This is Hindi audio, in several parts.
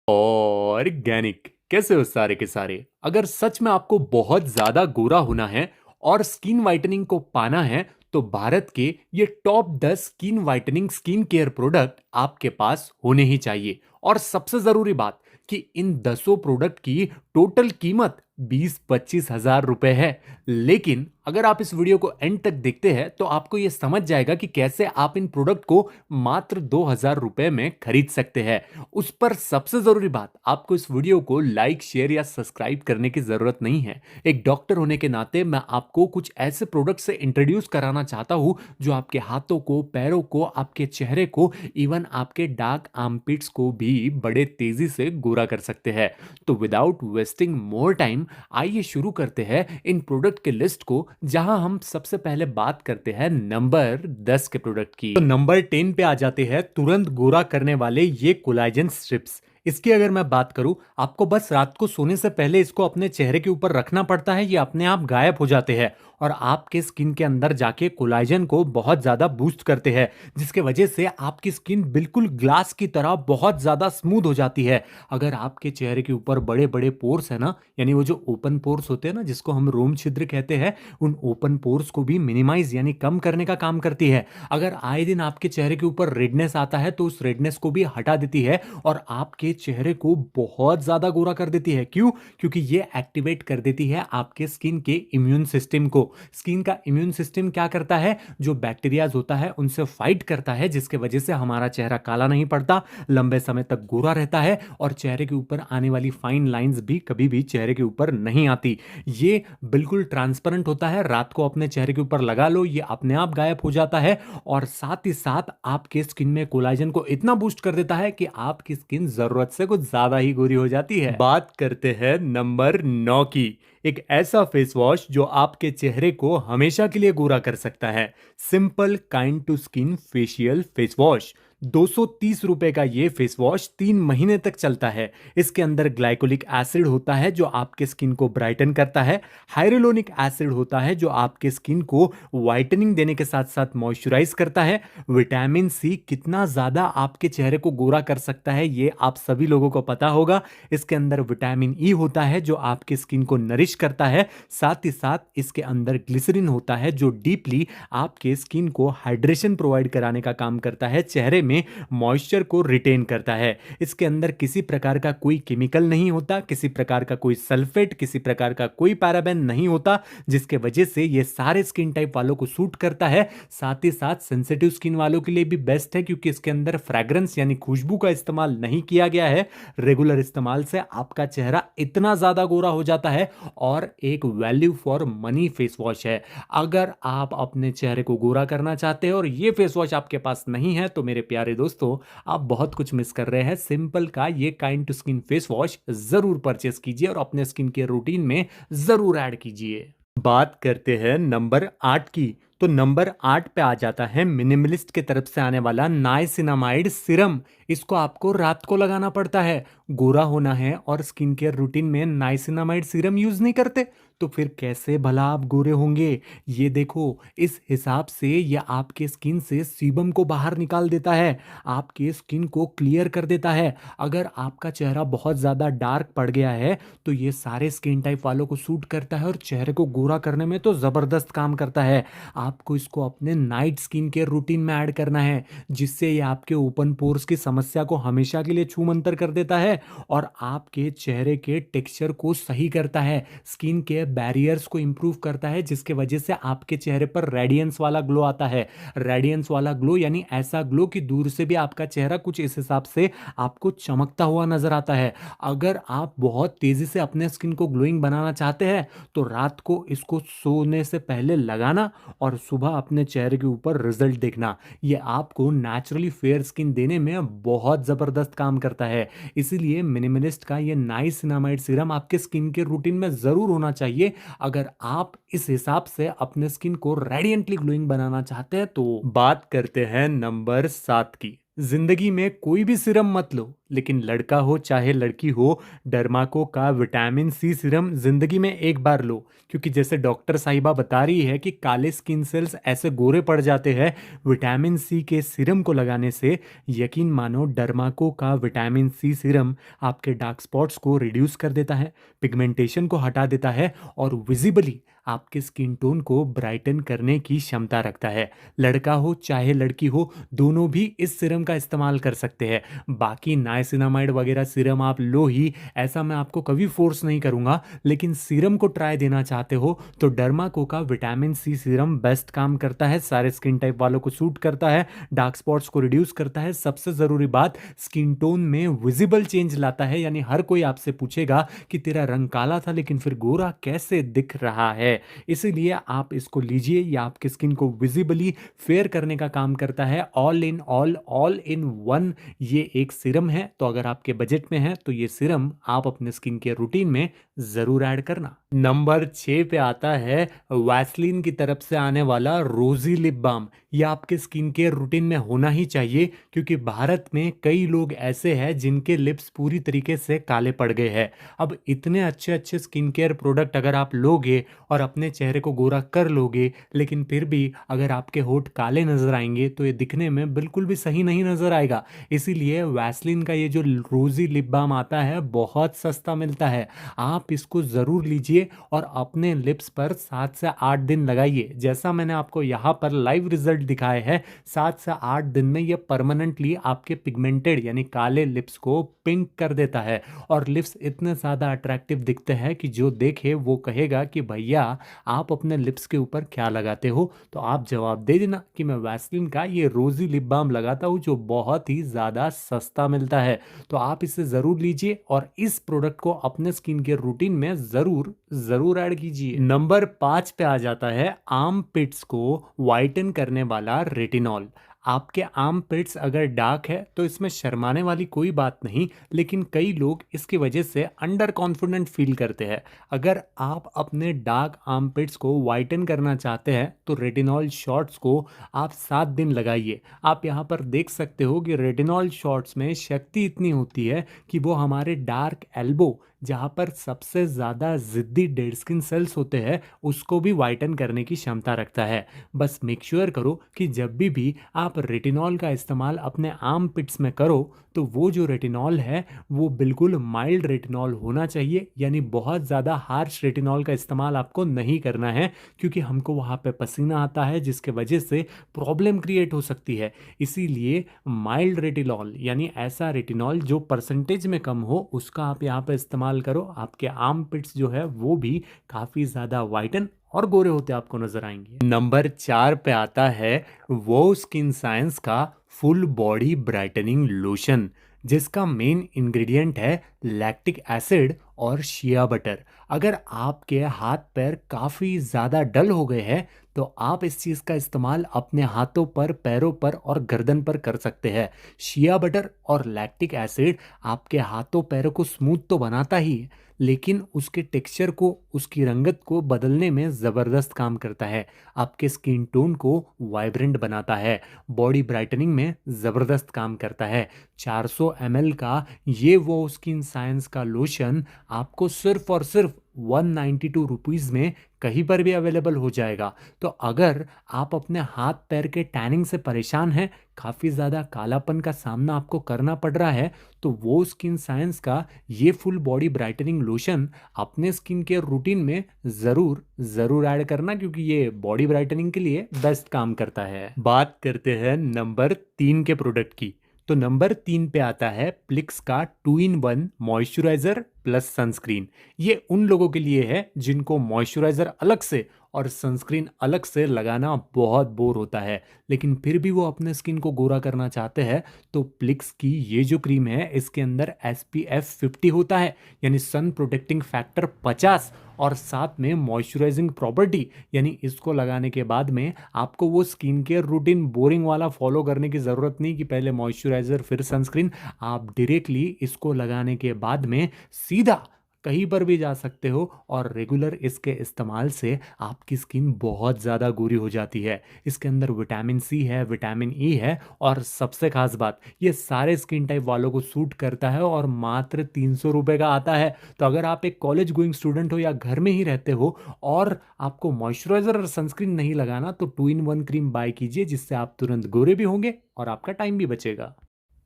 ऑर्गेनिक कैसे हो सारे के सारे। अगर सच में आपको बहुत ज्यादा गोरा होना है और स्किन वाइटनिंग को पाना है तो भारत के ये top 10 skin whitening skin care product आपके पास होने ही चाहिए। और सबसे जरूरी बात कि इन 10 प्रोडक्ट की टोटल कीमत 20-25 हज़ार रुपए है। लेकिन अगर आप इस वीडियो को एंड तक देखते हैं तो आपको यह समझ जाएगा कि कैसे आप इन प्रोडक्ट को मात्र 2 हज़ार रुपए में खरीद सकते हैं। उस पर सबसे जरूरी बात, आपको इस वीडियो को लाइक शेयर या सब्सक्राइब करने की जरूरत नहीं है। एक डॉक्टर होने के नाते मैं आपको कुछ ऐसे प्रोडक्ट से इंट्रोड्यूस कराना चाहता हूं जो आपके हाथों को, पैरों को, आपके चेहरे को, इवन आपके डार्क आर्मपिट्स को भी बड़े तेजी से गोरा कर सकते हैं। तो विदाउट वेस्टिंग मोर टाइम आइए शुरू करते हैं इन प्रोडक्ट के लिस्ट को, जहां हम सबसे पहले बात करते हैं नंबर 10 के प्रोडक्ट की। तो नंबर 10 पे आ जाते हैं तुरंत गोरा करने वाले ये कोलाजन स्ट्रिप्स। इसकी अगर मैं बात करूं, आपको बस रात को सोने से पहले इसको अपने चेहरे के ऊपर रखना पड़ता है, ये अपने आप गायब हो जाते हैं और आपके स्किन के अंदर जाके कोलाजन को बहुत ज्यादा बूस्ट करते हैं, जिसके वजह से आपकी स्किन बिल्कुल ग्लास की तरह बहुत ज्यादा स्मूथ हो जाती है। अगर आपके चेहरे के ऊपर बड़े बड़े पोर्स है ना, यानी वो जो ओपन पोर्स होते हैं ना, जिसको हम रोम छिद्र कहते हैं, उन ओपन पोर्स को भी मिनिमाइज यानी कम करने का काम करती है। अगर आए दिन आपके चेहरे के ऊपर रेडनेस आता है तो उस रेडनेस को भी हटा देती है और आपके चेहरे को बहुत ज्यादा गोरा कर देती है। क्यों? क्योंकि ये एक्टिवेट कर देती है आपके स्किन के इम्यून सिस्टम को। स्किन का इम्यून सिस्टम क्या करता है? जो बैक्टीरियाज होता है उनसे फाइट करता है, जिसके वजह से हमारा चेहरा काला नहीं पड़ता, लंबे समय तक गोरा रहता है और चेहरे के ऊपर आने वाली फाइन लाइंस भी कभी भी चेहरे के ऊपर नहीं आती। ये बिल्कुल ट्रांसपेरेंट होता है। रात को अपने चेहरे के ऊपर लगा लो, ये अपने आप गायब हो जाता है और साथ ही साथ आपके स्किन में कोलाजन को इतना बूस्ट कर देता है कि आपकी स्किन जरूरत से कुछ ज्यादा ही गोरी हो जाती है। बात करते हैं नंबर 9 की। एक ऐसा फेस वॉश जो आपके चेहरे को हमेशा के लिए गोरा कर सकता है। Simple kind to skin facial face wash. 230 रुपए का ये फेस वॉश 3 महीने तक चलता है। इसके अंदर ग्लाइकोलिक एसिड होता है जो आपके स्किन को ब्राइटन करता है। हाइरोलोनिक एसिड होता है जो आपके स्किन को व्हाइटनिंग देने के साथ साथ मॉइस्चराइज करता है। विटामिन सी कितना ज्यादा आपके चेहरे को गोरा कर सकता है ये आप सभी लोगों को पता होगा। इसके अंदर विटामिन ई होता है जो आपके स्किन को नरिश करता है। साथ ही साथ इसके अंदर ग्लिसरीन होता है जो डीपली आपके स्किन को हाइड्रेशन प्रोवाइड कराने का काम करता है, चेहरे में मॉइस्चर को रिटेन करता है। इसके अंदर किसी प्रकार का कोई केमिकल नहीं होता, किसी प्रकार का कोई सल्फेट, किसी प्रकार का कोई पैराबेन नहीं होता, जिसके वजह से ये सारे स्किन टाइप वालों को सूट करता है। साथ ही साथ सेंसिटिव स्किन वालों के लिए भी बेस्ट है क्योंकि इसके अंदर फ्रैग्रेंस यानी खुशबू का इस्तेमाल नहीं किया गया है। रेगुलर इस्तेमाल से आपका चेहरा इतना ज्यादा गोरा हो जाता है और एक value for money face wash है। अगर आप अपने चेहरे को गोरा करना चाहते हैं और ये फेस वॉश आपके पास नहीं है तो मेरे प्यारे दोस्तों, आप बहुत कुछ मिस कर रहे हैं। सिंपल का ये kind to skin face wash जरूर परचेस कीजिए और अपने स्किन केयर रूटीन में जरूर ऐड कीजिए। बात करते हैं नंबर 8 की। तो नंबर 8 पे आ जाता है मिनिमलिस्ट के तरफ से आने वाला नाइसिनामाइड सिरम। इसको आपको रात को लगाना पड़ता है। गोरा होना है और स्किन केयर रूटीन में नाइसिनामाइड सिरम यूज नहीं करते तो फिर कैसे भला आप गोरे होंगे? ये देखो, इस हिसाब से यह आपके स्किन से सीबम को बाहर निकाल देता है, आपके स्किन को क्लियर कर देता है। अगर आपका चेहरा बहुत ज्यादा डार्क पड़ गया है तो ये सारे स्किन टाइप वालों को सूट करता है और चेहरे को गोरा करने में तो जबरदस्त काम करता है। आपको इसको अपने नाइट स्किन केयर रूटीन में ऐड करना है, जिससे ये आपके ओपन पोर्स की समस्या को हमेशा के लिए छूमंतर कर देता है और आपके चेहरे के टेक्सचर को सही करता है, स्किन के बैरियर्स को इंप्रूव करता है, जिसके वजह से आपके चेहरे पर रेडियंस वाला ग्लो आता है। रेडियंस वाला ग्लो यानी ऐसा ग्लो कि दूर से भी आपका चेहरा कुछ इस हिसाब से आपको चमकता हुआ नजर आता है। अगर आप बहुत तेजी से अपने स्किन को ग्लोइंग बनाना चाहते हैं तो रात को इसको सोने से पहले लगाना और सुबह अपने चेहरे के ऊपर रिजल्ट देखना। ये आपको नेचुरली फेयर स्किन देने में बहुत जबरदस्त काम करता है। इसीलिए मिनिमलिस्ट का ये नाइसिनामाइड सीरम आपके स्किन के रूटीन में जरूर होना चाहिए अगर आप इस हिसाब से अपने स्किन को रेडियंटली ग्लोइंग बनाना चाहते हैं। तो बात करते हैं नंबर 7 की। जिंदगी में कोई भी सिरम मत लो, लेकिन लड़का हो चाहे लड़की हो, डर्माको का विटामिन सी सीरम जिंदगी में एक बार लो, क्योंकि जैसे डॉक्टर साहिबा बता रही है कि काले स्किन सेल्स ऐसे गोरे पड़ जाते हैं विटामिन सी के सीरम को लगाने से। यकीन मानो, डर्माको का विटामिन सी सीरम आपके डार्क स्पॉट्स को रिड्यूस कर देता है, पिगमेंटेशन को हटा देता है और विजिबली आपके स्किन टोन को ब्राइटन करने की क्षमता रखता है। लड़का हो चाहे लड़की हो, दोनों भी इस सीरम का इस्तेमाल कर सकते हैं। बाकी नाइसिनामाइड वगैरह सीरम आप लो ही, ऐसा मैं आपको कभी फोर्स नहीं करूंगा, लेकिन सीरम को ट्राई देना चाहते हो तो डर्माको का विटामिन सी सीरम बेस्ट काम करता है, सारे स्किन टाइप वालों को सूट करता है, डार्क स्पॉट्स को रिड्यूस करता है, सबसे जरूरी बात स्किन टोन में विजिबल चेंज लाता है। यानी हर कोई आपसे पूछेगा कि तेरा रंग काला था लेकिन फिर गोरा कैसे दिख रहा है। इसीलिए आप इसको लीजिए, ये आपकी स्किन को विजिबली फेयर करने का काम करता है। ऑल इन वन ये एक सीरम है, तो अगर आपके बजट में है तो ये सीरम आप अपने स्किन केयर रूटीन में जरूर ऐड करना। नंबर 6 पे आता है वैसलीन की तरफ से आने वाला रोजी लिप बाम। ये आपके स्किन केयर रूटीन में होना ही चाहिए, क्योंकि भारत में कई लोग ऐसे हैं जिनके लिप्स पूरी तरीके से काले पड़ गए हैं। अब इतने अच्छे अच्छे स्किन केयर प्रोडक्ट अगर आप लोगे और अपने चेहरे को गोरा कर लोगे, लेकिन फिर भी अगर आपके होठ काले नजर आएंगे तो ये दिखने में बिल्कुल भी सही नहीं नजर आएगा। इसीलिए वैसलीन का ये जो रोजी लिप बाम आता है बहुत सस्ता मिलता है, आप इसको ज़रूर लीजिए और अपने लिप्स पर 7 से 8 दिन लगाइए। जैसा मैंने आपको यहाँ पर लाइव रिजल्ट दिखाए हैं, 7 से 8 दिन में ये परमानेंटली आपके पिगमेंटेड यानी काले लिप्स को पिंक कर देता है और लिप्स इतने ज़्यादा अट्रैक्टिव दिखते हैं कि जो देखे वो कहेगा कि भैया आप अपने लिप्स के ऊपर क्या लगाते हो। तो आप जवाब दे देना कि मैं वैसलीन का ये रोजी लिप बाम लगाता हूँ, जो बहुत ही ज़्यादा सस्ता मिलता है। तो आप इसे ज़रूर लीजिए और इस प्रोडक्ट को अपने स्किन केयर रूटीन में ज़रूर ज़रूर ऐड कीजिए। नंबर 5 पे आ जाता है आर्म पिट्स को वाइटन करने वाला रेटिनॉल। आपके आर्म पिट्स अगर डार्क है तो इसमें शर्माने वाली कोई बात नहीं, लेकिन कई लोग इसकी वजह से अंडर कॉन्फिडेंट फील करते हैं। अगर आप अपने डार्क आर्म पिट्स को वाइटन करना चाहते हैं तो रेटिनॉल शॉट्स को आप 7 दिन लगाइए। आप यहाँ पर देख सकते हो कि रेटिनॉल शॉट्स में शक्ति इतनी होती है कि वो हमारे डार्क एल्बो, जहाँ पर सबसे ज़्यादा ज़िद्दी डेड स्किन सेल्स होते हैं, उसको भी वाइटन करने की क्षमता रखता है। बस मेक श्योर करो कि जब भी आप रेटिनॉल का इस्तेमाल अपने आर्म पिट्स में करो तो वो जो रेटिनॉल है वो बिल्कुल माइल्ड रेटिनॉल होना चाहिए, यानी बहुत ज़्यादा हार्श रेटिनॉल का इस्तेमाल आपको नहीं करना है, क्योंकि हमको वहाँ पे पसीना आता है जिसके वजह से प्रॉब्लम क्रिएट हो सकती है। इसीलिए माइल्ड रेटिनॉल यानी ऐसा रेटिनॉल जो परसेंटेज में कम हो उसका आप यहाँ पे इस्तेमाल करो। आपके आर्म पिट्स जो है वो भी काफ़ी ज़्यादा वाइटन और गोरे होते आपको नजर आएंगे। नंबर 4 पे आता है वो स्किन साइंस का फुल बॉडी ब्राइटनिंग लोशन, जिसका मेन इंग्रेडिएंट है लैक्टिक एसिड और शिया बटर। अगर आपके हाथ पैर काफ़ी ज़्यादा डल हो गए हैं तो आप इस चीज़ का इस्तेमाल अपने हाथों पर, पैरों पर और गर्दन पर कर सकते हैं। शिया बटर और लैक्टिक एसिड आपके हाथों पैरों को स्मूथ तो बनाता ही है, लेकिन उसके टेक्सचर को, उसकी रंगत को बदलने में ज़बरदस्त काम करता है। आपके स्किन टोन को वाइब्रेंट बनाता है, बॉडी ब्राइटनिंग में ज़बरदस्त काम करता है। 400 ml का ये वो स्किन साइंस का लोशन आपको सिर्फ और सिर्फ 192 रुपीज़ में कहीं पर भी अवेलेबल हो जाएगा। तो अगर आप अपने हाथ पैर के टैनिंग से परेशान हैं, काफ़ी ज़्यादा कालापन का सामना आपको करना पड़ रहा है, तो वो स्किन साइंस का ये फुल बॉडी ब्राइटनिंग लोशन अपने स्किन केयर रूटीन में ज़रूर ज़रूर ऐड करना, क्योंकि ये बॉडी ब्राइटनिंग के लिए बेस्ट काम करता है। बात करते हैं नंबर 3 के प्रोडक्ट की। तो नंबर 3 पे आता है प्लिक्स का 2-in-1 मॉइस्चराइजर प्लस सनस्क्रीन। ये उन लोगों के लिए है जिनको मॉइस्चराइजर अलग से और सनस्क्रीन अलग से लगाना बहुत बोर होता है, लेकिन फिर भी वो अपने स्किन को गोरा करना चाहते हैं। तो प्लिक्स की ये जो क्रीम है इसके अंदर SPF 50 होता है, यानी सन प्रोटेक्टिंग फैक्टर 50, और साथ में मॉइस्चराइजिंग प्रॉपर्टी, यानी इसको लगाने के बाद में आपको वो स्किन केयर रूटीन बोरिंग वाला फॉलो करने की ज़रूरत नहीं कि पहले मॉइस्चराइजर फिर सनस्क्रीन। आप डायरेक्टली इसको लगाने के बाद में सीधा कहीं पर भी जा सकते हो और रेगुलर इसके इस्तेमाल से आपकी स्किन बहुत ज़्यादा गोरी हो जाती है। इसके अंदर विटामिन सी है, विटामिन ई है और सबसे खास बात, ये सारे स्किन टाइप वालों को सूट करता है और मात्र 300 रुपये का आता है। तो अगर आप एक कॉलेज गोइंग स्टूडेंट हो या घर में ही रहते हो और आपको मॉइस्चराइजर और सनस्क्रीन नहीं लगाना, तो 2 in 1 क्रीम बाय कीजिए, जिससे आप तुरंत गोरे भी होंगे और आपका टाइम भी बचेगा।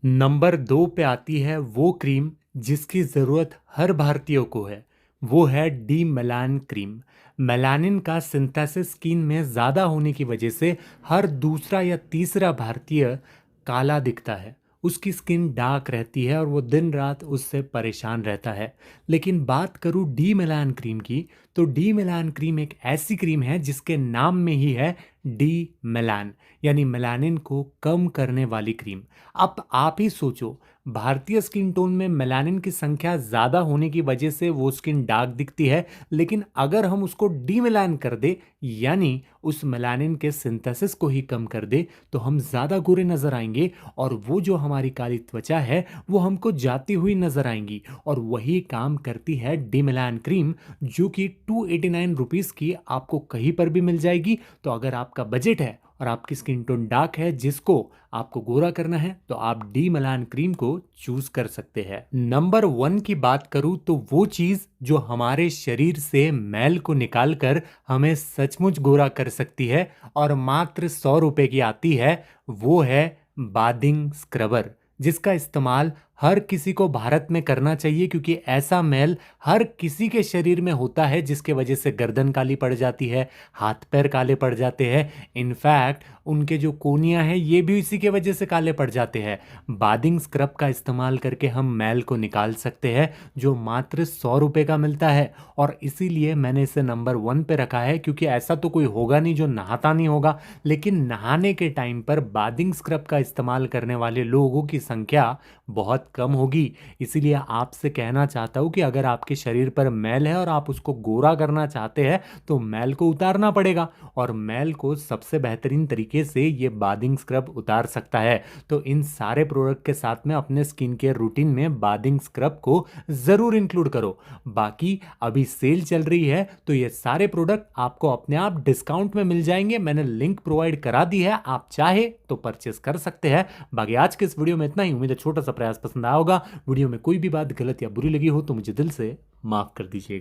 नंबर 2 पे आती है वो क्रीम जिसकी ज़रूरत हर भारतीय को है। वो है डी मेलान क्रीम। मेलानिन का सिंथेसिस स्किन में ज़्यादा होने की वजह से हर दूसरा या तीसरा भारतीय काला दिखता है। उसकी स्किन डार्क रहती है और वो दिन रात उससे परेशान रहता है। लेकिन बात करूँ डी मेलान क्रीम की, तो डी मेलान क्रीम एक ऐसी क्रीम है जिसके नाम में ही है डी मेलान, यानी मेलानिन को कम करने वाली क्रीम। अब आप ही सोचो, भारतीय स्किन टोन में मेलानिन की संख्या ज़्यादा होने की वजह से वो स्किन डार्क दिखती है, लेकिन अगर हम उसको डीमेलान कर दे, यानी उस मेलानिन के सिंथेसिस को ही कम कर दे, तो हम ज़्यादा गोरे नज़र आएंगे और वो जो हमारी काली त्वचा है वो हमको जाती हुई नज़र आएंगी। और वही काम करती है डीमेलान क्रीम, जो कि 289 रुपीज़ की आपको कहीं पर भी मिल जाएगी। तो अगर आपका बजट है और आपकी स्किन टोन डार्क है जिसको आपको गोरा करना है, तो आप डी मलान क्रीम को चूज कर सकते हैं। नंबर 1 की बात करूं तो वो चीज जो हमारे शरीर से मैल को निकाल कर हमें सचमुच गोरा कर सकती है और मात्र 100 रुपए की आती है, वो है बादिंग स्क्रबर, जिसका इस्तेमाल हर किसी को भारत में करना चाहिए, क्योंकि ऐसा मैल हर किसी के शरीर में होता है जिसके वजह से गर्दन काली पड़ जाती है, हाथ पैर काले पड़ जाते हैं। इनफैक्ट उनके जो कोनियां हैं ये भी इसी के वजह से काले पड़ जाते हैं। बादिंग स्क्रब का इस्तेमाल करके हम मैल को निकाल सकते हैं, जो मात्र 100 रुपये का मिलता है। और इसीलिए मैंने इसे नंबर 1 पे रखा है, क्योंकि ऐसा तो कोई होगा नहीं जो नहाता नहीं होगा, लेकिन नहाने के टाइम पर बादिंग स्क्रब का इस्तेमाल करने वाले लोगों की संख्या बहुत कम होगी। इसीलिए आपसे कहना चाहता हूं कि अगर आपके शरीर पर मैल है और आप उसको गोरा करना चाहते हैं, तो मैल को उतारना पड़ेगा, और मैल को सबसे बेहतरीन तरीके से ये बादिंग स्क्रब उतार सकता है। तो इन सारे प्रोडक्ट के साथ में अपने स्किन केयर रूटीन में बादिंग स्क्रब को जरूर इंक्लूड करो। बाकी अभी सेल चल रही है, तो ये सारे प्रोडक्ट आपको अपने आप डिस्काउंट में मिल जाएंगे। मैंने लिंक प्रोवाइड करा दी है, आप चाहे तो परचेस कर सकते हैं। बाकी आज के इस वीडियो में इतना ही। उम्मीद है छोटा सा प्रयास पसंद आया होगा। वीडियो में कोई भी बात गलत या बुरी लगी हो तो मुझे दिल से माफ कर दीजिए।